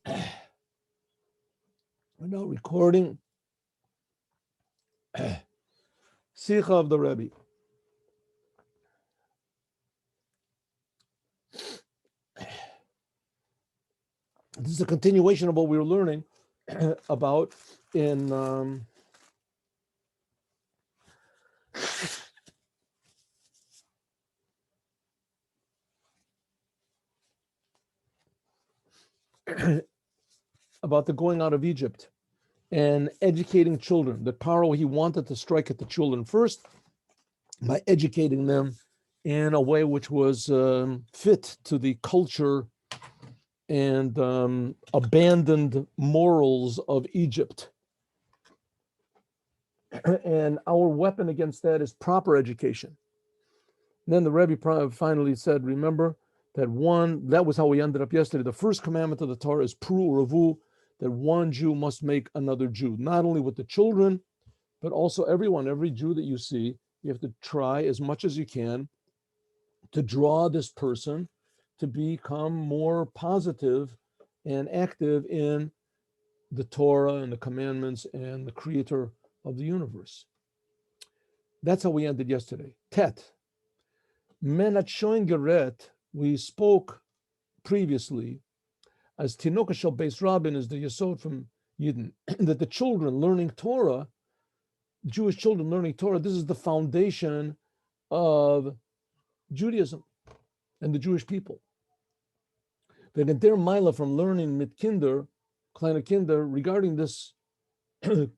We're now recording Sichot of the Rebbe. This is a continuation of what we were learning about in about the going out of Egypt and educating children. That Paro, he wanted to strike at the children first by educating them in a way which was fit to the culture and abandoned morals of Egypt. And our weapon against that is proper education. And then the Rebbe finally said, remember that was how we ended up yesterday. The first commandment of the Torah is Pru Ravu, that one Jew must make another Jew, not only with the children, but also every Jew that you see, you have to try as much as you can to draw this person to become more positive and active in the Torah and the commandments and the creator of the universe. That's how we ended yesterday. Tet. Menat Shoin Geret, we spoke previously, as Tinoka Shel Beis Rabin is the Yesod from Yidden, that the children learning Torah, Jewish children learning Torah, this is the foundation of Judaism and the Jewish people. That in their Maila from learning mit Kinder, kleine Kinder, regarding this thing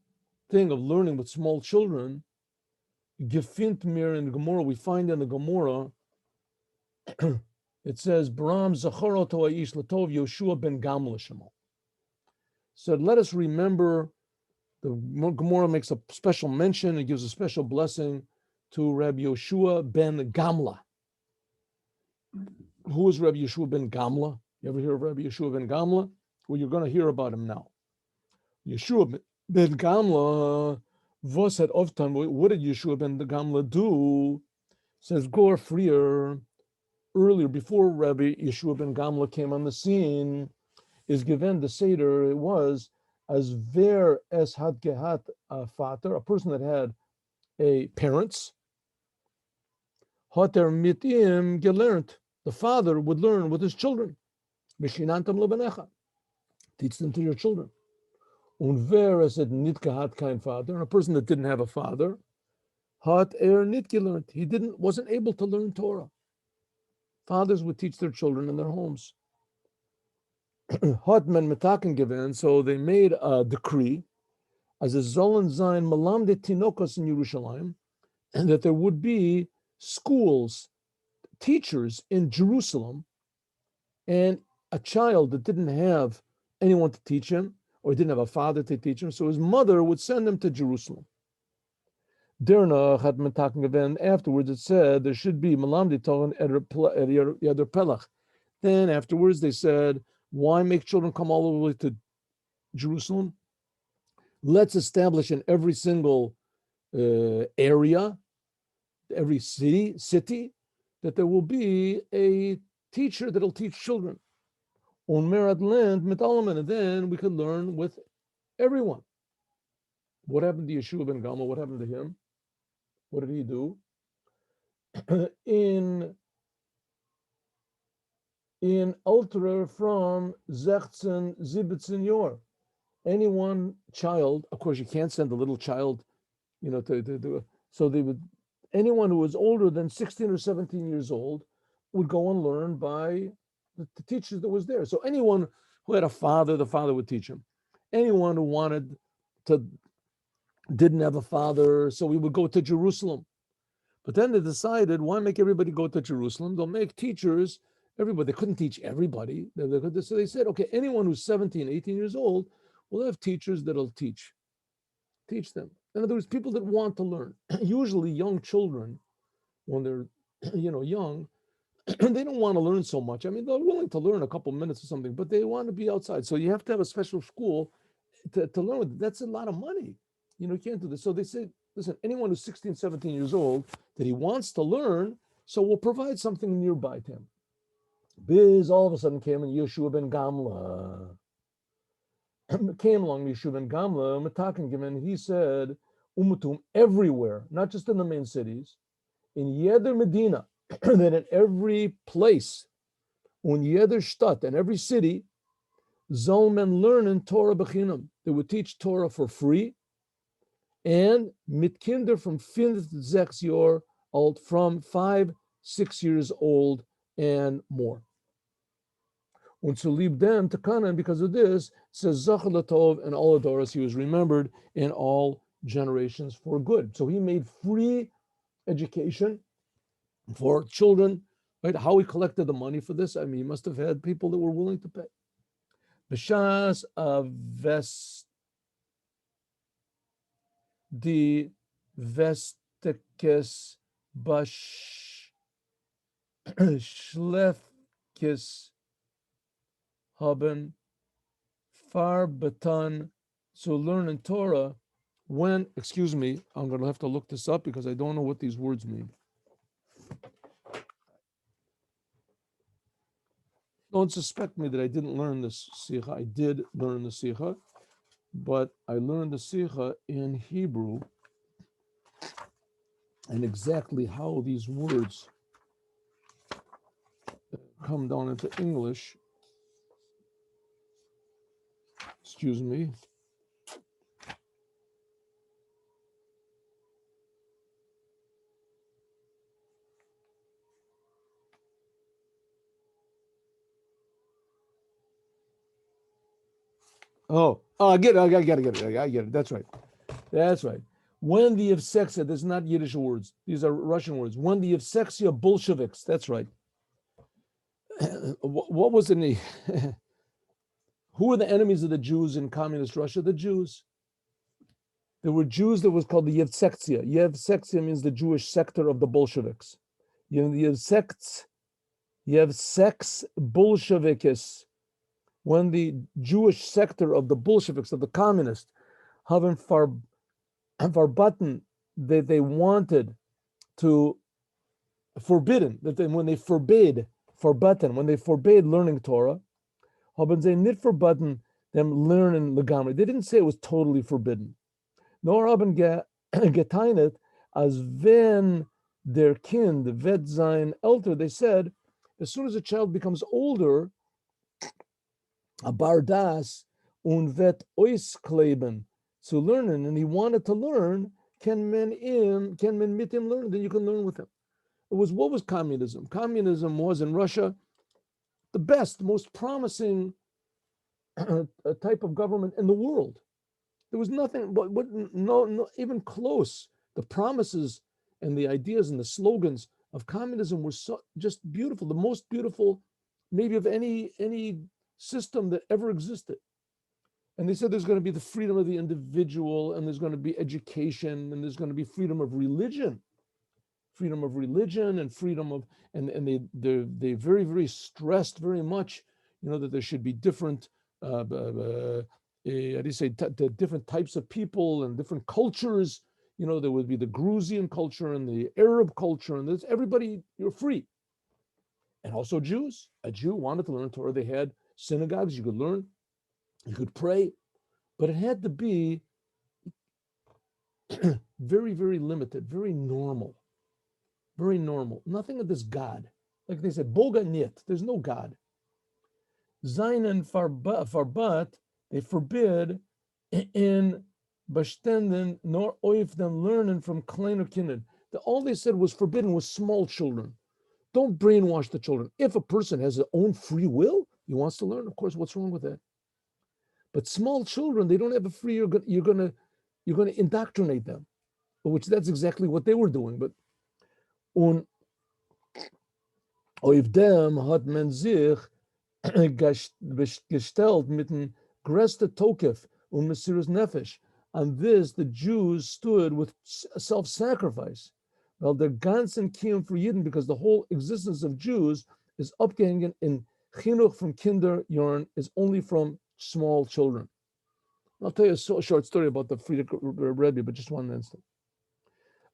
of learning with small children, Gefint mir in the Gemara, we find in the Gemara, it says, Baram Zacharo to Aish Latov Yoshua ben Gamla Shemo. So let us remember, the Gemara makes a special mention, it gives a special blessing to Rabbi Yoshua ben Gamla. Who is Rabbi Yoshua ben Gamla? You ever hear of Rabbi Yoshua ben Gamla? Well, you're going to hear about him now. Yeshua ben Gamla, was at Oftan, what did Yeshua ben Gamla do? Says Gor Freer, earlier, before Rabbi Yeshua ben Gamla came on the scene, is given the Seder, it was as ver es had gehat vater, a person that had a parents, hat mit ihm gelernt. The father would learn with his children. Mishinantam lebenecha. Teach them to your children. Und ver es had nit gehat kein father, and a person that didn't have a father, hat nit gelernt. He wasn't able to learn Torah. Fathers would teach their children in their homes. Hat men metaken given, so they made a decree as a Zolan Zain Malamde Tinokos in Yerushalayim, and that there would be schools, teachers in Jerusalem, and a child that didn't have anyone to teach him, or didn't have a father to teach him, so his mother would send him to Jerusalem. Derna had metaken given. Afterwards, it said there should be Malamde Toran Yeder Pelach. Then afterwards, they said, why make children come all the way to Jerusalem? Let's establish in every single area, every city, that there will be a teacher that'll teach children. On Merad land, Mitalaman, and then we could learn with everyone. What happened to Yeshua ben Gamla? What happened to him? What did he do? in Ultra from 16, 17 Yor. Any one child, of course, you can't send a little child, to do. So they would, anyone who was older than 16 or 17 years old would go and learn by the teachers that was there. So anyone who had a father, the father would teach him. Anyone who didn't have a father, so we would go to Jerusalem. But then they decided, why make everybody go to Jerusalem? They'll make teachers, everybody. They couldn't teach everybody. So they said, okay, anyone who's 17, 18 years old, we'll have teachers that'll teach them. In other words, people that want to learn. Usually young children, when they're young, they don't want to learn so much. I mean, they're willing to learn a couple minutes or something, but they want to be outside. So you have to have a special school to learn with it. That's a lot of money. You can't do this. So they say, listen, anyone who's 16, 17 years old, that he wants to learn, so we'll provide something nearby to him. Biz all of a sudden came in Yeshua ben Gamla. came along Yishuv and Gamla, and he said, Umutum, everywhere, not just in the main cities, in Yeder Medina, that in every place, un Yeder Stadt, in every city, Zolmen learning Torah Bechinam. They would teach Torah for free, and mit Kinder from 6 years old, from 5, 6 years old and more. Und to leave them to Canaan, because of this, says Zachar Latov and all Adoras, he was remembered in all generations for good. So he made free education for children, right? How he collected the money for this, I mean, he must have had people that were willing to pay. B'shas Vest the Vestekes Bash Schlefkes haben Farbatan, so learning Torah when, excuse me, I'm going to have to look this up because I don't know what these words mean. Don't suspect me that I didn't learn this Sicha. I did learn the Sicha, but I learned the Sicha in Hebrew, and exactly how these words come down into English, excuse me. I get it. I get it. That's right. When the Yevsexia, there's not Yiddish words. These are Russian words. When the Yevsexia Bolsheviks, that's right. What was in the... Who were the enemies of the Jews in communist Russia? The Jews. There were Jews that was called the Yevsexia. Yevsexia means the Jewish sector of the Bolsheviks. Yevsex Bolshevikis. When the Jewish sector of the Bolsheviks, of the communists, having verboten, that they wanted to forbidden, when they forbade learning Torah, haben sie nicht verboten them learning legamri. They didn't say it was totally forbidden. Nor haben geteinet as wenn their kind vet sein älter. They said, as soon as a child becomes older, a bardas und vet oiskleben to learning, and he wanted to learn, can men mit him learn, then you can learn with him. What was communism? Communism was in Russia the best, most promising type of government in the world. There was nothing, no, even close. The promises and the ideas and the slogans of communism were so just beautiful, the most beautiful, maybe of any system that ever existed. And they said there's going to be the freedom of the individual, and there's going to be education, and there's going to be freedom of religion, and freedom of, and they very, very stressed very much, that there should be different, different types of people and different cultures. There would be the Gruzian culture and the Arab culture, and there's everybody, you're free. And also Jews. A Jew wanted to learn Torah. They had synagogues, you could learn, you could pray, but it had to be very, very limited, very normal. Nothing of this God. Like they said, Boga niet, there's no God. Zain and farbat, they forbid in bestenden nor oif them learning from kleiner kindern. All they said was forbidden was small children. Don't brainwash the children. If a person has his own free will, he wants to learn, of course, what's wrong with that? But small children, they don't have a free, you're going to indoctrinate them, which that's exactly what they were doing. But und auf dem hat man sich gestellt mit dem größten Tokef und Mesiras Nefesh. On this, the Jews stood with self-sacrifice. Well, their ganzen Kiyum for Yidden, because the whole existence of Jews is abgehangen in Chinuch from Kinder Yarn, is only from small children. I'll tell you a short story about the Frierdiker Rebbe, but just one instant.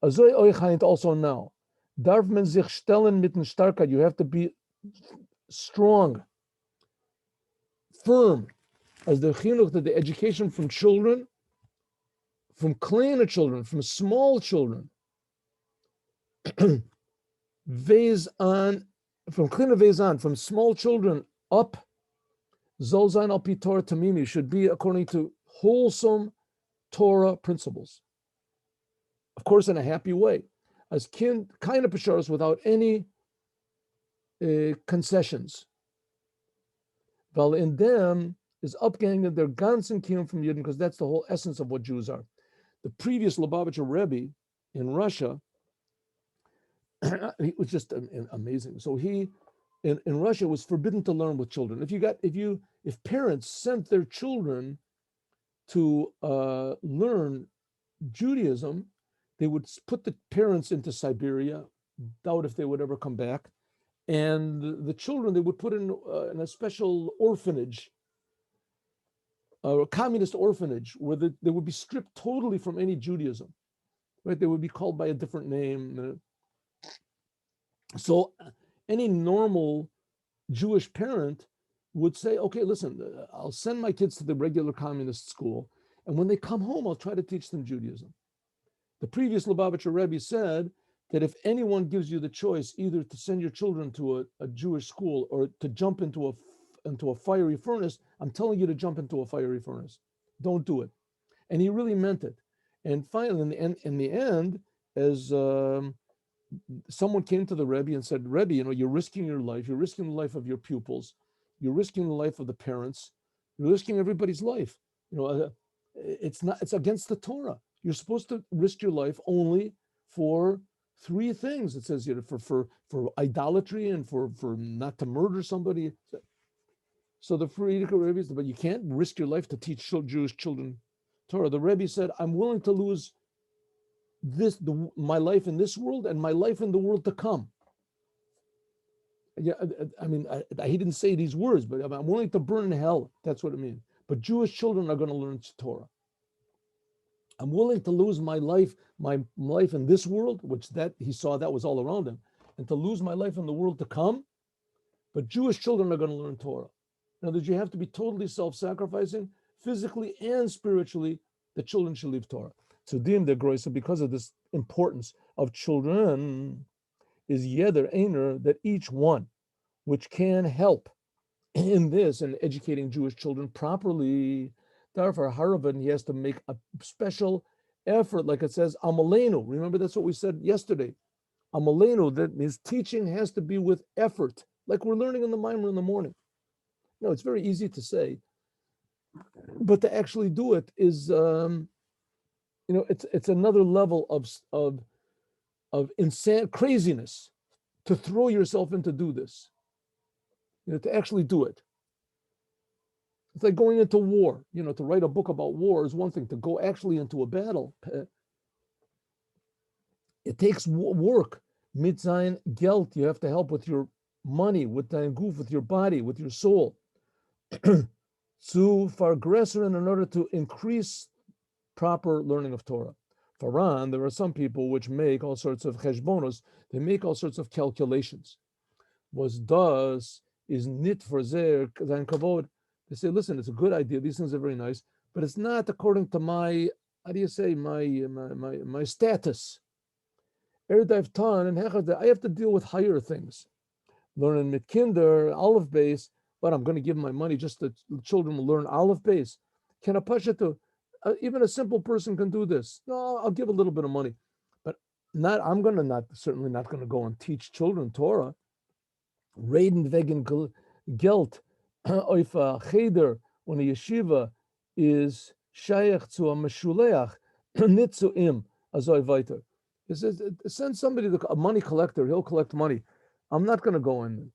Azoi euch also now. Darf man sich stellen mit den Starkheit? You have to be strong, firm, as the chinuch, that the education from children, from kleine children, from small children, veis on, from kleine veis on, from small children up, zol zayin al pi Torah tamimi, should be according to wholesome Torah principles. Of course, in a happy way, as kind of pasharos, without any concessions. Well, in them is upgang their ganzen kiyum from Yidden, because that's the whole essence of what Jews are. The previous Lubavitcher Rebbe in Russia, he was just amazing. So he, in Russia, it was forbidden to learn with children. If parents sent their children to learn Judaism, they would put the parents into Siberia, doubt if they would ever come back. And the children, they would put in a special orphanage, a communist orphanage, where they would be stripped totally from any Judaism. Right? They would be called by a different name. So any normal Jewish parent would say, okay, listen, I'll send my kids to the regular communist school, and when they come home, I'll try to teach them Judaism. The previous Lubavitcher Rebbe said that if anyone gives you the choice either to send your children to a Jewish school or to jump into a fiery furnace, I'm telling you to jump into a fiery furnace. Don't do it. And he really meant it. And finally, in the end, as someone came to the Rebbe and said, Rebbe, you're risking your life. You're risking the life of your pupils. You're risking the life of the parents. You're risking everybody's life. It's against the Torah. You're supposed to risk your life only for three things. It says here for idolatry and for not to murder somebody. So the Frierdiker Rebbe said, but you can't risk your life to teach Jewish children Torah. The Rebbe said, I'm willing to lose my life in this world and my life in the world to come. Yeah, he didn't say these words, but I'm willing to burn in hell. That's what it means. But Jewish children are going to learn Torah. I'm willing to lose my life in this world, which that he saw that was all around him, and to lose my life in the world to come. But Jewish children are going to learn Torah. Now, that you have to be totally self-sacrificing, physically and spiritually. The children should leave Torah. So, Dim de Groisa, because of this importance of children, is yeder einer, that each one which can help in this and educating Jewish children properly, therefore Haravan, he has to make a special effort, like it says, Amalenu. Remember, that's what we said yesterday. Amalenu, that his teaching has to be with effort, like we're learning in the Mimer in the morning. No, it's very easy to say, but to actually do it is, it's another level of insane craziness to throw yourself in to do this. To actually do it. It's like going into war. To write a book about war is one thing. To go actually into a battle, it takes work. Mitzayin geld, you have to help with your money, with dein goof, with your body, with your soul. To fargresser, in order to increase proper learning of Torah. Faran, there are some people which make all sorts of cheshbonos. They make all sorts of calculations. Was does is nit for zer zayin kavod. They say, listen, it's a good idea. These things are very nice, but it's not according to my, how do you say, my status. I have to deal with higher things. Learning mit kinder, aleph base, but I'm going to give my money just that the children will learn aleph base. Can a pashatu, even a simple person can do this. No, I'll give a little bit of money, but certainly not going to go and teach children Torah. Reden wegen Geld auf a cheder when a yeshiva is shaykh to a meshuleach, nit zu im, azoy weiter. He says, send somebody, a money collector, he'll collect money. I'm not going to go in.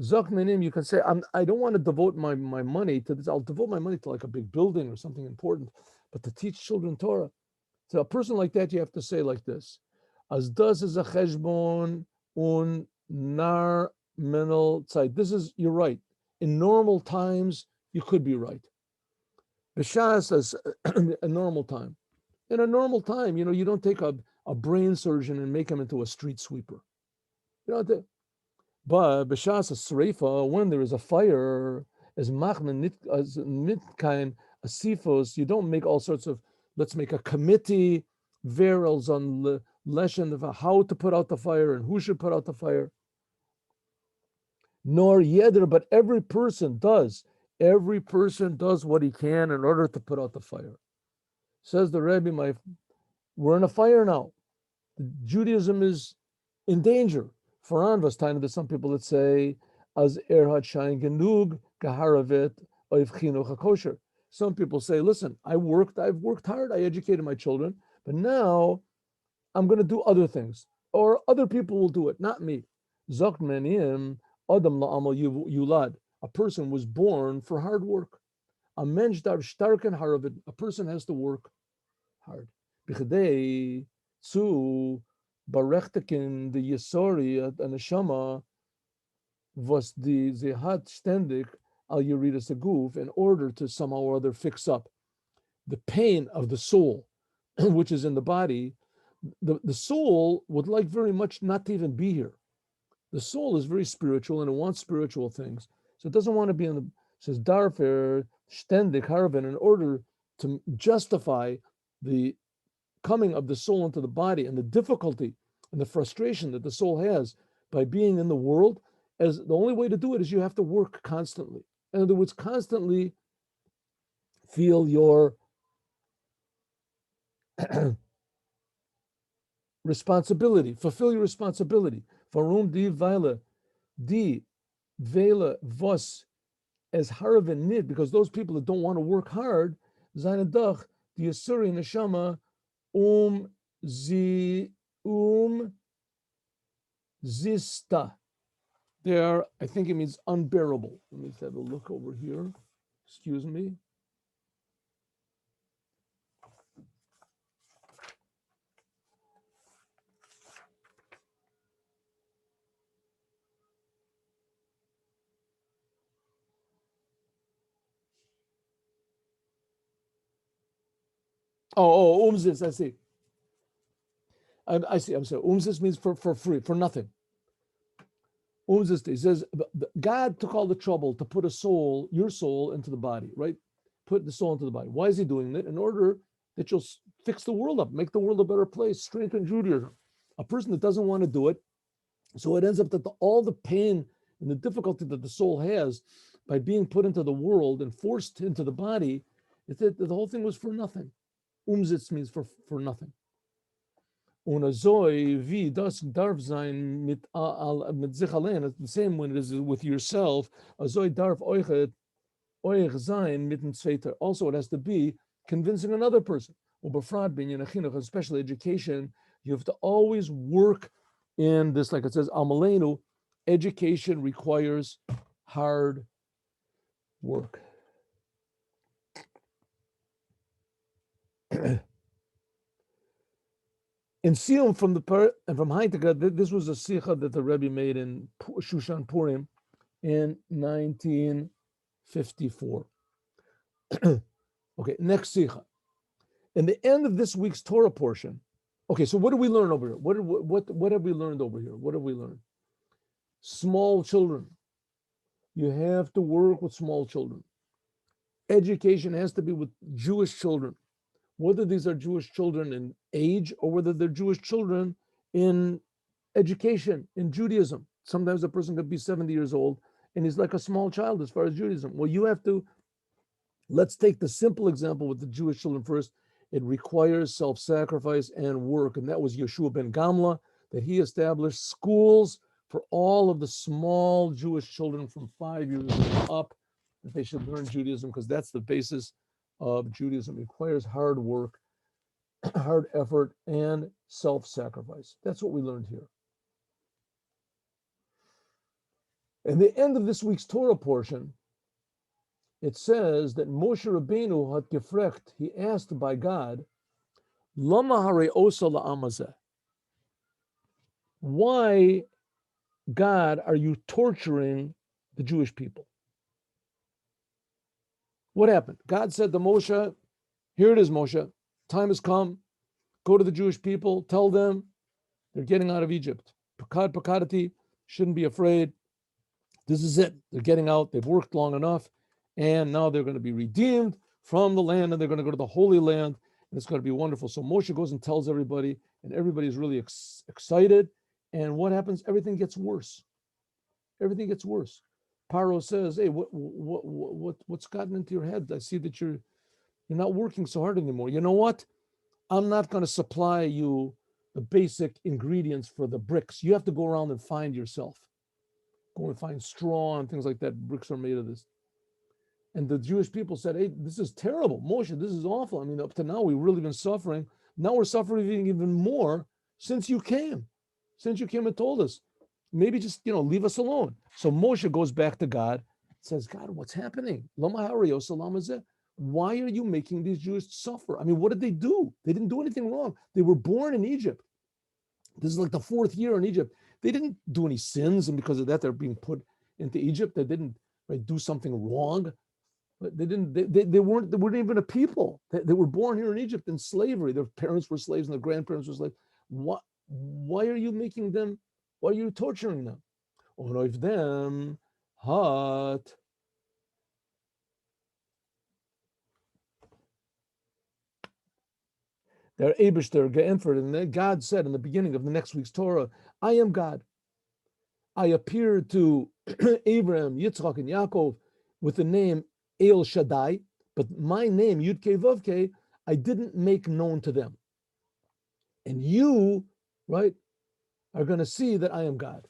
Zok minim, you can say, I don't want to devote my money to this. I'll devote my money to like a big building or something important, but to teach children Torah. So a person like that, you have to say like this. As das is a cheshbon un nar mental zeit. You're right. In normal times, you could be right. B'shas says a normal time. In a normal time, you don't take a brain surgeon and make him into a street sweeper. But b'shas a sreifa, when there is a fire, as machmen as mitkaim asifos. You don't make all sorts of. Let's make a committee, verils on lesson of how to put out the fire and who should put out the fire. Nor yeder, but every person does. Every person does what he can in order to put out the fire. Says the Rebbe, we're in a fire now. Judaism is in danger. For anvas time, there's some people that say, as erhat shayin genug geharavet oiv chinuch hakosher. Some people say, listen, I've worked hard, I educated my children, but now I'm going to do other things, or other people will do it, not me. Zokt menim adam la'amal yulad. A person was born for hard work. A mensch darf starken haravet. A person has to work hard. Bichdei zu berechtigen the Yesori and the Neshama was the hat ständig al yeridas aguf in order to somehow or other fix up the pain of the soul, which is in the body. The soul would like very much not to even be here. The soul is very spiritual and it wants spiritual things. So it doesn't want to be in the, says Darfer, ständig harven, in order to justify the coming of the soul into the body and the difficulty and the frustration that the soul has by being in the world, as the only way to do it is you have to work constantly. In other words, constantly feel your responsibility, fulfill your responsibility. Varum di vela vos as haraven nid, because those people that don't want to work hard, zainadach the Yasuri neshama zista. They are, I think it means unbearable. Let me have a look over here. Excuse me. Umzis, I see. I see, I'm sorry. Umzis means for free, for nothing. Umzis, he says, God took all the trouble to put your soul into the body, right? Put the soul into the body. Why is he doing that? In order that you'll fix the world up, make the world a better place, strengthen Judaism. A person that doesn't want to do it, so it ends up that all the pain and the difficulty that the soul has by being put into the world and forced into the body, that the whole thing was for nothing. Umzitz means for nothing. Unazoi vi das darf sein mit sich allein. It's the same when it is with yourself. Azoi darf euch sein mit dem Zweiter. Also, it has to be convincing another person. Ubefrad binyan achinuch, especially education. You have to always work in this, like it says, Amalenu. Education requires hard work. In Siyum from Heintiger, this was a Sichot that the Rebbe made in Shushan Purim in 1954. Okay, next Sichot. In the end of this week's Torah portion, okay, so what do we learn over here? What have we learned over here? What have we learned? Small children. You have to work with small children. Education has to be with Jewish children. Whether these are Jewish children in age or whether they're Jewish children in education, in Judaism. Sometimes a person could be 70 years old and he's like a small child as far as Judaism. Well, you have to, let's take the simple example with the Jewish children first. It requires self-sacrifice and work. And that was Yeshua ben Gamla, that he established schools for all of the small Jewish children from 5 years up, that they should learn Judaism, because that's the basis of Judaism. It requires hard work, hard effort, and self-sacrifice. That's what we learned here. In the end of this week's Torah portion, it says that Moshe Rabbeinu had gefrecht, he asked by God, Lama hare osa la'amazeh. Why, God, are you torturing the Jewish people? What happened? God said to Moshe, here it is, Moshe, time has come. Go to the Jewish people, tell them they're getting out of Egypt. Pakadati, shouldn't be afraid. This is it. They're getting out. They've worked long enough. and now they're going to be redeemed from the land, and they're going to go to the Holy Land, and it's going to be wonderful. So Moshe goes and tells everybody, and everybody is really excited. And what happens? Everything gets worse. Everything gets worse. Paro says, "Hey, what's gotten into your head? I see that you're not working so hard anymore. You know what? I'm not going to supply you the basic ingredients for the bricks. You have to go around and find yourself. Go and find straw and things like that. Bricks are made of this." And the Jewish people said, "Hey, this is terrible. Moshe, this is awful. I mean, up to now, we've really been suffering. Now we're suffering even more since you came and told us. Maybe just, leave us alone." So Moshe goes back to God, says, "God, what's happening? Why are you making these Jews suffer? I mean, what did they do? They didn't do anything wrong. They were born in Egypt. This is like the 4th year in Egypt. They didn't do any sins, and because of that, they're being put into Egypt. They didn't do something wrong. They didn't. They weren't even a people. They were born here in Egypt in slavery. Their parents were slaves and their grandparents were slaves. Why are you making them? Why are you torturing them? Onoiv them hot. They're Abishter ge'enfert, and then God said in the beginning of the next week's Torah, "I am God. I appeared to Abraham, Yitzchak, and Yaakov with the name El Shaddai, but my name, Yud Kei Vav Kei, I didn't make known to them. And you, right, are going to see that I am God."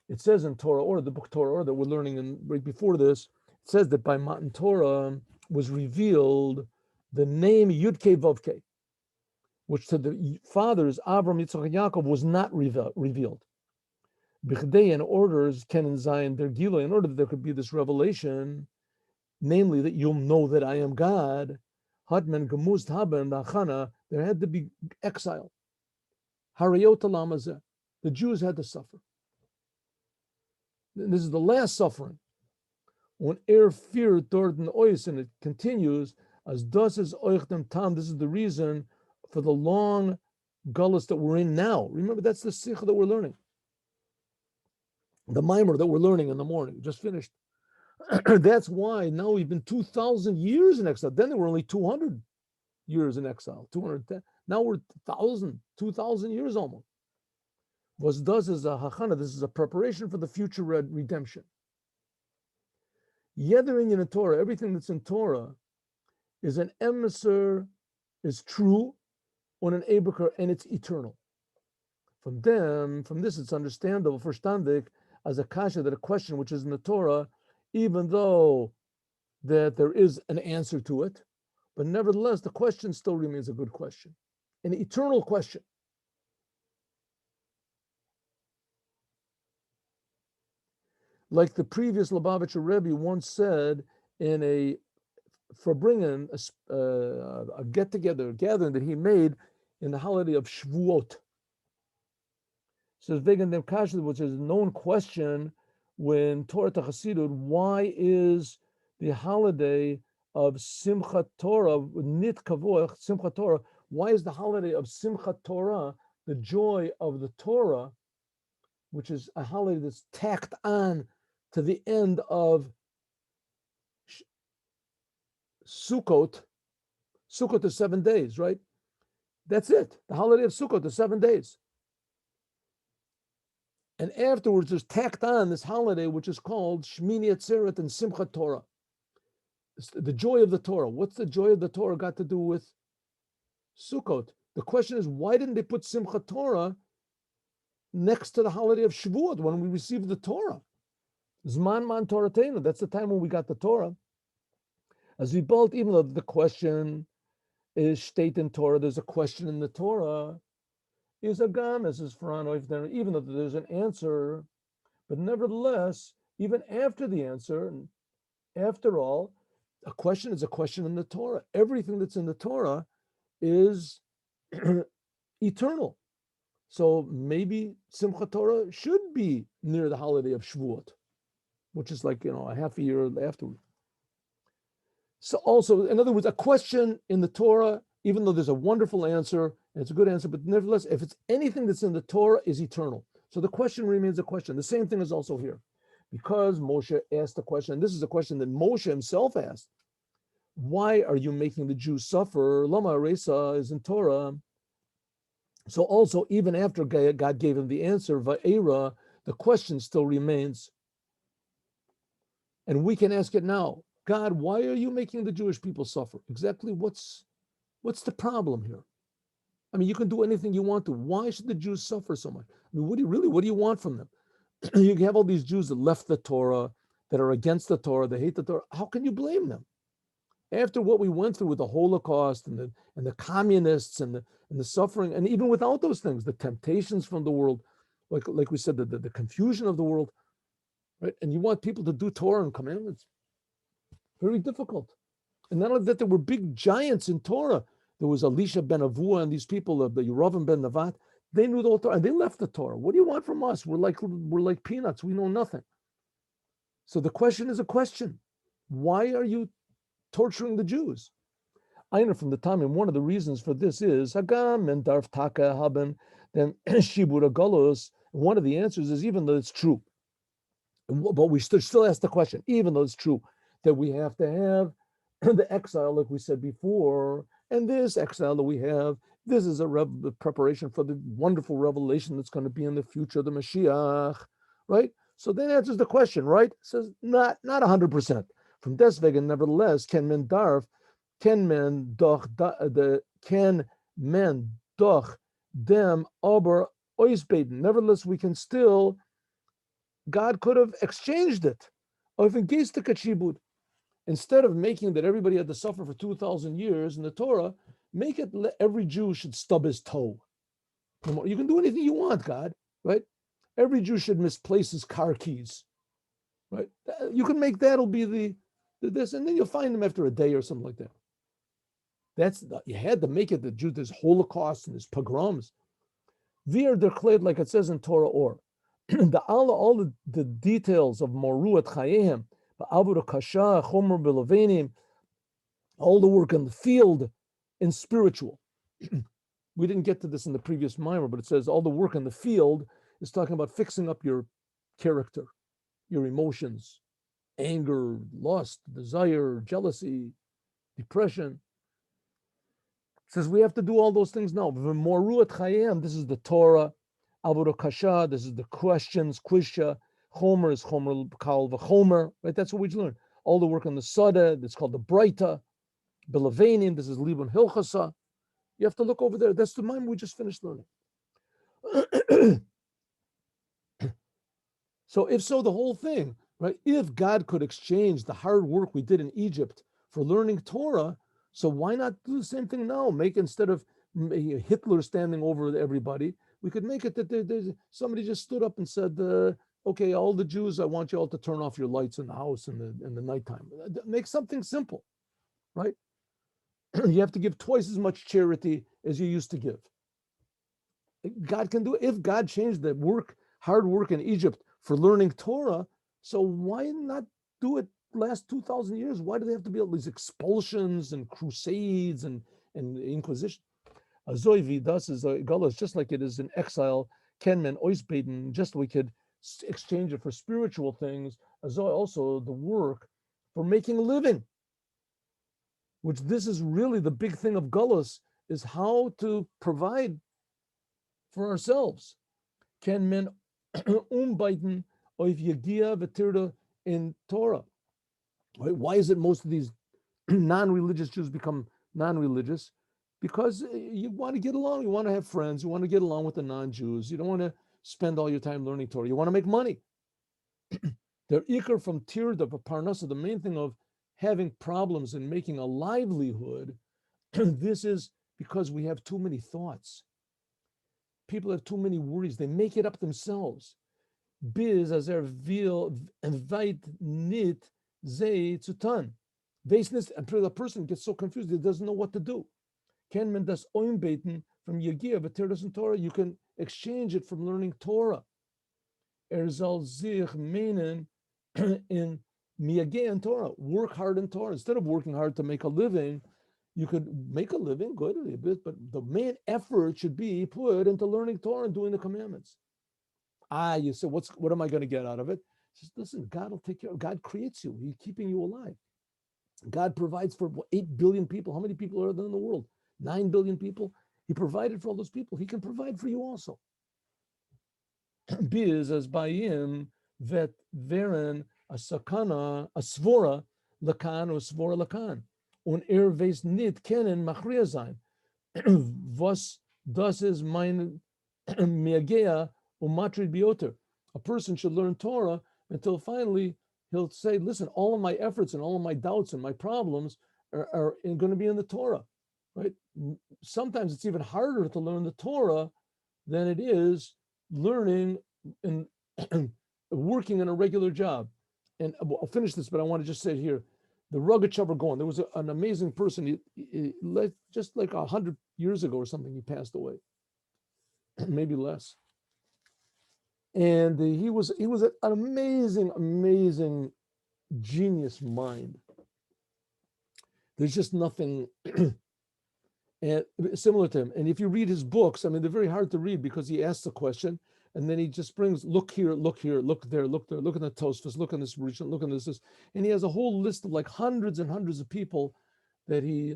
It says in Torah Order, the book Torah Order that we're learning right before this, it says that by Matan Torah was revealed the name Yud Kei Vav Kei, which to the fathers, Abraham, Yitzchak, and Yaakov, was not revealed. Bichdei, in orders, Ken and Zion, their Gila, in order that there could be this revelation, namely that you'll know that I am God, Hatman, Gemuz, Taba, and Achana, there had to be exile. Harayot Alamazeh. The Jews had to suffer. This is the last suffering. When fear toward an ois, and it continues, as das is oichdem tam, this is the reason for the long gullus that we're in now. Remember, that's the Sichot that we're learning. The mimer that we're learning in the morning, just finished. That's why now we've been 2,000 years in exile. Then there were only 200 years in exile, 210. Now we're 2,000 years almost. What does is a hachana, this is a preparation for the future redemption. Yethering in the Torah, everything that's in Torah is an emissaire, is true, on an ebeker, and it's eternal. From this, it's understandable, verstandig, as a kasha, that a question which is in the Torah, even though that there is an answer to it, but nevertheless, the question still remains a good question, an eternal question. Like the previous Lubavitcher Rebbe once said in a get-together, gathering that he made in the holiday of Shavuot. Says Vegan Dem Kasha, which is a known question when Torah Chasidut, why is the holiday of Simchat Torah, Nit Kavoch, Simchat Torah, why is the holiday of Simchat Torah, the joy of the Torah, which is a holiday that's tacked on to the end of Sukkot? Sukkot is 7 days, right? That's it. The holiday of Sukkot is 7 days. And afterwards, there's tacked on this holiday, which is called Shmini Atzeret and Simchat Torah. It's the joy of the Torah. What's the joy of the Torah got to do with Sukkot? The question is, why didn't they put Simchat Torah next to the holiday of Shavuot when we received the Torah? Zman Man Toratenu, that's the time when we got the Torah. As we both, even though the question is state in Torah, there's a question in the Torah, is a gam, as is Faranoif there, even though there's an answer, but nevertheless, even after the answer, and after all, a question is a question in the Torah. Everything that's in the Torah is eternal. So maybe Simchat Torah should be near the holiday of Shavuot, which is like, a half a year afterward. So also, in other words, a question in the Torah, even though there's a wonderful answer, and it's a good answer, but nevertheless, if it's anything that's in the Torah, is eternal. So the question remains a question. The same thing is also here. because Moshe asked the question, and this is a question that Moshe himself asked, why are you making the Jews suffer? Lama Resa is in Torah. So also, even after God gave him the answer, Va'era, the question still remains. And we can ask it now. God, why are you making the Jewish people suffer? Exactly what's the problem here? I mean, you can do anything you want to. Why should the Jews suffer so much? I mean, what do you want from them? You have all these Jews that left the Torah, that are against the Torah, they hate the Torah. How can you blame them? After what we went through with the Holocaust and the communists and the suffering, and even without those things, the temptations from the world, like we said, the confusion of the world, right? And you want people to do Torah and commandments. Very difficult. And not only that, there were big giants in Torah. There was Elisha ben Avua and these people, the Yerovim ben Nevat. They knew the whole Torah, and they left the Torah. What do you want from us? We're like peanuts. We know nothing. So the question is a question. Why are you torturing the Jews? I know from the time, and one of the reasons for this is Hagam and Darf Taka Haben, then Shibura Golos. One of the answers is, even though it's true, but we still ask the question, even though it's true that we have to have the exile, like we said before, and this exile that we have, this is a preparation for the wonderful revelation that's going to be in the future, the Moshiach, right? So that answers the question, right? It says not 100%. From deswegen, nevertheless, can men doch dem aber oisbeten. Nevertheless, we can still, God could have exchanged it. Or if in Geistikachibud, instead of making that everybody had to suffer for 2,000 years in the Torah, make it every Jew should stub his toe. You can do anything you want, God, right? Every Jew should misplace his car keys, right? You can make that'll be this, and then you'll find them after a day or something like that. You had to make it the Jew. There's Holocaust and there's pogroms. We are declared, like it says in Torah, or all the details of Moruat Chayehem, Kasha, Chomer Belavenim, all the work in the field in spiritual. We didn't get to this in the previous mimer, but it says all the work in the field is talking about fixing up your character, your emotions, anger, lust, desire, jealousy, depression. It says we have to do all those things now. Moruat Chayim, this is the Torah. Avodah Kasha, this is the questions, Quisha. Chomer is Chomer Kal v'Chomer, right? That's what we learn. All the work on the Sada, that's called the Breita. Belavenim, this is Libun Hilchasa. You have to look over there. That's the mimer we just finished learning. So if so, the whole thing, right? If God could exchange the hard work we did in Egypt for learning Torah, so why not do the same thing now? Make, instead of Hitler standing over everybody, we could make it that somebody just stood up and said, okay, all the Jews, I want you all to turn off your lights in the house in the nighttime. Make something simple, right? You have to give twice as much charity as you used to give. God can do it. If God changed the hard work in Egypt for learning Torah, so why not do it last 2,000 years? Why do they have to be all these expulsions and crusades and inquisition? Azoivi, thus is Galus, just like it is in exile, Kenmen, Oisbeden, just we could exchange it for spiritual things. Azoy, also the work for making a living, which this is really the big thing of Galus, is how to provide for ourselves. Kenmen Umbaiten Oiv Yagia Vetirda in Torah. Why is it most of these non-religious Jews become non-religious? Because you want to get along, you want to have friends, you want to get along with the non-Jews, you don't want to spend all your time learning Torah, you want to make money. Their ikar from tirda of parnasa, the main thing of having problems in making a livelihood, this is because we have too many thoughts. People have too many worries, they make it up themselves. Biz as er vil weit nit zei zu tun. The person gets so confused, he doesn't know what to do. Ken men das oinbeten from Yagia v'tirdas and Torah. You can exchange it from learning Torah. Zal sich meinen in Miyageh and Torah. Work hard in Torah. Instead of working hard to make a living, you could make a living, good a bit, but the main effort should be put into learning Torah and doing the commandments. You say, what am I going to get out of it? He says, listen, God will take care of. God creates you. He's keeping you alive. God provides for 8 billion people. How many people are there in the world? 9 billion people. He provided for all those people. He can provide for you also. Biz as bayim vet veren a sakana a svora lakan or svora lakan un ves nit kennen machria sein was das is mein miagea umatrid bioter. A person should learn Torah until finally he'll say, listen, all of my efforts and all of my doubts and my problems are going to be in the Torah, right? Sometimes it's even harder to learn the Torah than it is learning and working in a regular job. And I'll finish this, but I want to just say it here. The Rogatchover Gaon, there was an amazing person, he just like 100 years ago or something, he passed away, maybe less. And he was an amazing genius mind. There's just nothing and similar to him. And if you read his books, I mean, they're very hard to read because he asks a question and then he just brings, look here, look there, look at the Tosfos, look in this region, look in this, and he has a whole list of like hundreds and hundreds of people that he,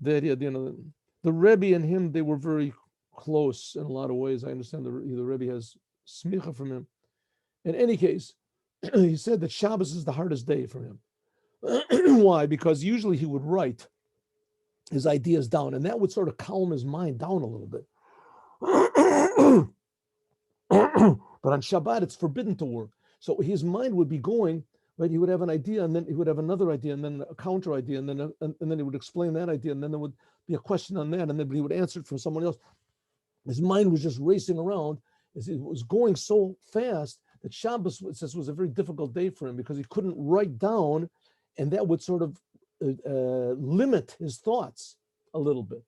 the Rebbe and him, they were very close in a lot of ways. I understand the Rebbe has smicha from him. In any case, he said that Shabbos is the hardest day for him. Why? Because usually he would write his ideas down, and that would sort of calm his mind down a little bit. But on Shabbat, it's forbidden to work. So his mind would be going, right? He would have an idea, and then he would have another idea, and then a counter idea, and then he would explain that idea, and then there would be a question on that, and then he would answer it from someone else. His mind was just racing around. It was going so fast that Shabbos, it says, was a very difficult day for him because he couldn't write down, and that would sort of limit his thoughts a little bit.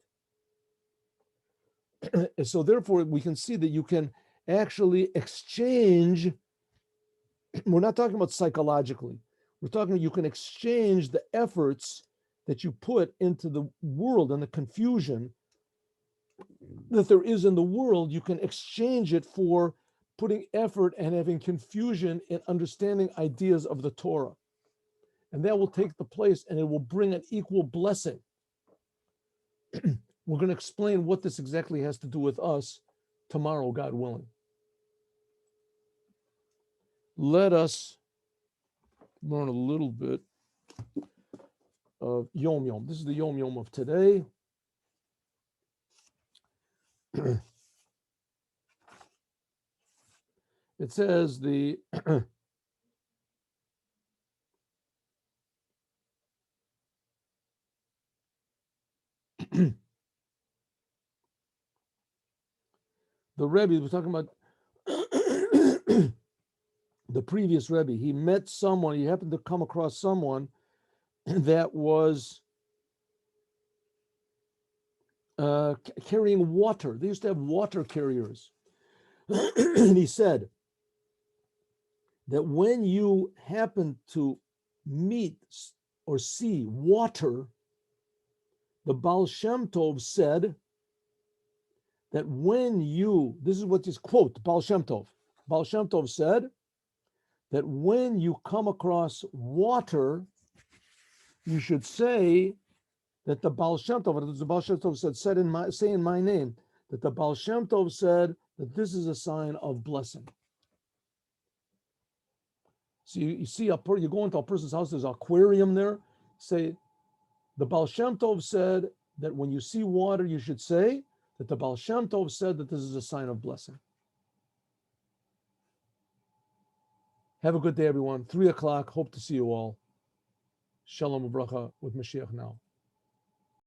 So therefore, we can see that you can actually exchange. We're not talking about psychologically. We're talking you can exchange the efforts that you put into the world and the confusion that there is in the world. You can exchange it for putting effort and having confusion in understanding ideas of the Torah. And that will take the place and it will bring an equal blessing. We're going to explain what this exactly has to do with us tomorrow, God willing. Let us learn a little bit of Yom Yom. This is the Yom Yom of today. It says the the Rebbe, we're talking about the previous Rebbe. He met someone, he happened to come across someone that was carrying water. They used to have water carriers. And he said that when you happen to meet or see water, the Baal Shem Tov said that when you, this is what is quote, Baal Shem Tov said that when you come across water, you should say that the Baal Shem Tov, the Baal Shem Tov said, say in my name, that the Baal Shem Tov said that this is a sign of blessing. So you see, you go into a person's house, there's an aquarium there, say, the Baal Shem Tov said that when you see water, you should say that the Baal Shem Tov said that this is a sign of blessing. Have a good day, everyone. 3:00. Hope to see you all. Shalom u'bracha with Moshiach now.